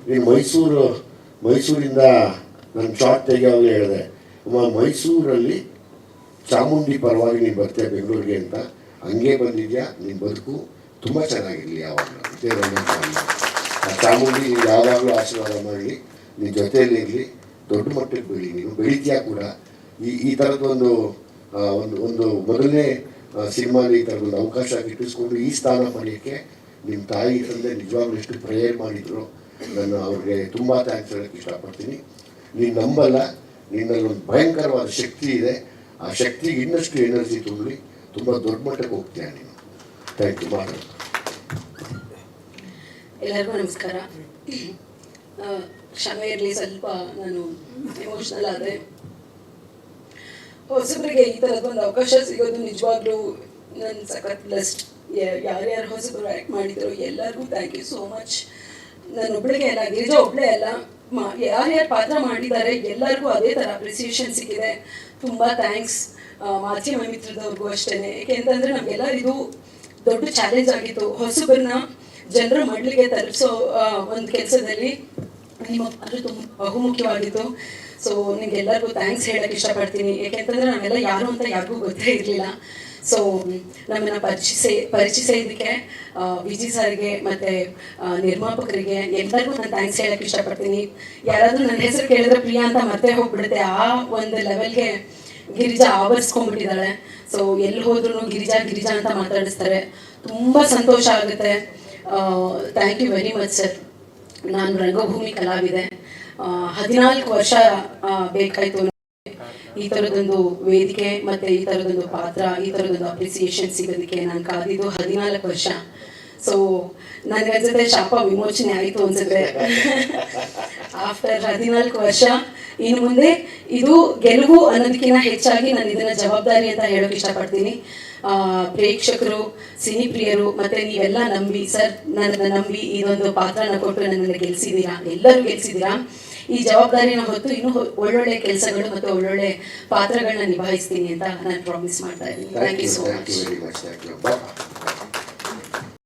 ನೀನು ಮೈಸೂರಿಂದ ನಾನು ಶಾರ್ಟ್ ತೆಗೆಯಾಗಲೇ ಹೇಳಿದೆ, ಮೈಸೂರಲ್ಲಿ ಚಾಮುಂಡಿ ಪರವಾಗಿ ನೀನು ಬರ್ತೀಯ ಬೆಂಗಳೂರಿಗೆ ಅಂತ. ಹಂಗೆ ಬಂದಿದ್ಯಾ, ನಿನ್ನ ಬದುಕು ತುಂಬ ಚೆನ್ನಾಗಿರಲಿ. ಯಾವಾಗಲೂ ಇದೇ ಚಾಮುಂಡಿ ಯಾವಾಗಲೂ ಆಶೀರ್ವಾದ ಮಾಡಲಿ, ನಿನ್ನ ಜೊತೆಯಲ್ಲಿ ಇರಲಿ, ದೊಡ್ಡ ಮಟ್ಟಕ್ಕೆ ಬೆಳಿ. ನೀನು ಬೆಳಿತೀಯಾ ಕೂಡ. ಈ ಥರದ್ದೊಂದು ಒಂದು ಮೊದಲನೇ ಸಿನಿಮಾಲಿ ಈ ಥರದೊಂದು ಅವಕಾಶ ಗಿಟ್ಟಿಸ್ಕೊಂಡು ಈ ಸ್ಥಾನ ಪಡೆಯೋಕ್ಕೆ ನಿಮ್ಮ ತಾಯಿ ತಂದೆ ನಿಜವಾಗ್ಲೂ ಎಷ್ಟು ಪ್ರೇಯರ್ ಮಾಡಿದ್ರು. ನಾನು ಅವ್ರಿಗೆ ತುಂಬ ಥ್ಯಾಂಕ್ಸ್ ಹೇಳೋಕ್ಕೆ ಇಷ್ಟಪಡ್ತೀನಿ. ನೀನು ನಂಬಲ್ಲ, ನಿನ್ನಲ್ಲಿ ಒಂದು ಭಯಂಕರವಾದ ಶಕ್ತಿ ಇದೆ. ಆ ಶಕ್ತಿಗೆ ಇನ್ನಷ್ಟು ಎನರ್ಜಿ ತುಂಬಿ ತುಂಬ ದೊಡ್ಡ ಮಟ್ಟಕ್ಕೆ ಹೋಗ್ತೀಯ ನೀನು. Thank you. ಮಾತಾಡ. ಎಲ್ಲರಿಗೂ ನಮಸ್ಕಾರ. ಕ್ಷಮೆ ಇರಲಿ, ಸ್ವಲ್ಪ ನಾನು ಎಮೋಷ್ನಲ್ ಆದರೆ. ಹೊಸಬರಿಗೆ ಈ ಥರದ್ದೊಂದು ಅವಕಾಶ ಸಿಗೋದು ನಿಜವಾಗ್ಲೂ ನನ್ನ ಸಖತ್ ಬ್ಲೆಸ್ಡ್. ಯಾರ್ಯಾರು ಹೊಸಬರು ಆ್ಯಕ್ಟ್ ಮಾಡಿದ್ರು ಎಲ್ಲರಿಗೂ ಥ್ಯಾಂಕ್ ಯು ಸೋ ಮಚ್. ನಾನು ಒಬ್ಬಳಿಗೆ ಅಲ್ಲ, ಗಿರಿಜಾ ಒಬ್ಬಳೇ ಅಲ್ಲ, ಯಾರ್ಯಾರು ಪಾತ್ರ ಮಾಡಿದ್ದಾರೆ ಎಲ್ಲರಿಗೂ ಅದೇ ಥರ ಅಪ್ರಿಸಿಯೇಷನ್ ಸಿಕ್ಕಿದೆ. ತುಂಬ ಥ್ಯಾಂಕ್ಸ್. ಮಾಧ್ಯಮ ಮಿತ್ರದವ್ರಿಗೂ ಅಷ್ಟೇ. ಏಕೆಂತಂದರೆ ನಮಗೆಲ್ಲ ಇದು ದೊಡ್ಡ ಚಾಲೆಂಜ್ ಆಗಿತ್ತು. ಹೊಸಬರನ್ನ ಜನರ ಮಡ್ಲಿಗೆ ತಲುಪಿಸೋ ಒಂದು ಕೆಲಸದಲ್ಲಿ ನಿಮ್ಮ ಪಾತ್ರ ತುಂಬ ಬಹುಮುಖ್ಯವಾಗಿತ್ತು. ಸೊ ನಿಮಗೆಲ್ಲರಿಗೂ ಥ್ಯಾಂಕ್ಸ್ ಹೇಳೋಕ್ಕೆ ಇಷ್ಟಪಡ್ತೀನಿ. ಏಕೆಂತಂದರೆ ನಾವೆಲ್ಲ ಯಾರು ಅಂತ ಯಾರಿಗೂ ಗೊತ್ತೇ ಇರಲಿಲ್ಲ. ಸೊ ನಮ್ಮನ್ನು ಪರಿಚಯಿಸೋದಕ್ಕೆ ವಿಜಿ ಸರ್ಗೆ ಮತ್ತು ನಿರ್ಮಾಪಕರಿಗೆ ಎಲ್ಲರಿಗೂ ನಾನು ಥ್ಯಾಂಕ್ಸ್ ಹೇಳೋಕ್ಕೆ ಇಷ್ಟಪಡ್ತೀನಿ. ಯಾರಾದರೂ ನನ್ನ ಹೆಸರು ಕೇಳಿದ್ರೆ ಪ್ರಿಯಾ ಅಂತ ಮತ್ತೆ ಹೋಗ್ಬಿಡುತ್ತೆ. ಆ ಒಂದು ಲೆವೆಲ್ಗೆ ಗಿರಿಜಾ ಆವರಿಸ್ಕೊಂಡ್ಬಿಟ್ಟಿದ್ದಾಳೆ. ಸೊ ಎಲ್ಲಿ ಹೋದ್ರೂ ಗಿರಿಜಾ ಗಿರಿಜಾ ಅಂತ ಮಾತಾಡಿಸ್ತಾರೆ. ತುಂಬ ಸಂತೋಷ ಆಗುತ್ತೆ. Thank you very much sir. ನಾನು ರಂಗಭೂಮಿ ಕಲಾವಿದೆ. 14 ವರ್ಷ ಬೇಕಾಯಿತು ಈ ಥರದೊಂದು ವೇದಿಕೆ ಮತ್ತು ಈ ಥರದೊಂದು ಪಾತ್ರ, ಈ ಥರದೊಂದು ಅಪ್ರಿಸಿಯೇಷನ್ ಸಿಗೋದಕ್ಕೆ. ನಾನು ಕಾದಿದ್ದು 14 ವರ್ಷ. ಸೊ ನನಗೆ ಅನ್ಸುತ್ತೆ ಶಾಪ ವಿಮೋಚನೆ ಆಯಿತು ಅನ್ಸುತ್ತೆ. ಆಫ್ಟರ್ 14 ವರ್ಷ ಇನ್ನು ಮುಂದೆ ಇದು ಗೆಲುವು ಅನ್ನೋದಕ್ಕಿಂತ ಹೆಚ್ಚಾಗಿ ನಾನು ಇದನ್ನು ಜವಾಬ್ದಾರಿ ಅಂತ ಹೇಳೋಕೆ ಇಷ್ಟಪಡ್ತೀನಿ. ಪ್ರೇಕ್ಷಕರು, ಸಿನಿ ಪ್ರಿಯರು ಮತ್ತು ನೀವೆಲ್ಲ ನಂಬಿ ಸರ್ ನನ್ನನ್ನು ನಂಬಿ ಇದೊಂದು ಪಾತ್ರನ ಕೊಟ್ಟು ನನ್ನನ್ನು ಗೆಲ್ಲಿಸಿದ್ದೀರಾ. ಎಲ್ಲರೂ ಗೆಲ್ಲಿಸಿದ್ದೀರಾ. ಈ ಜವಾಬ್ದಾರಿನ ಹೊತ್ತು ಇನ್ನೂ ಒಳ್ಳೊಳ್ಳೆ ಕೆಲಸಗಳು ಮತ್ತು ಒಳ್ಳೊಳ್ಳೆ ಪಾತ್ರಗಳನ್ನ ನಿಭಾಯಿಸ್ತೀನಿ ಅಂತ ನಾನು ಪ್ರಾಮಿಸ್ ಮಾಡ್ತಾ ಇದ್ದೀನಿ. Thank you so much.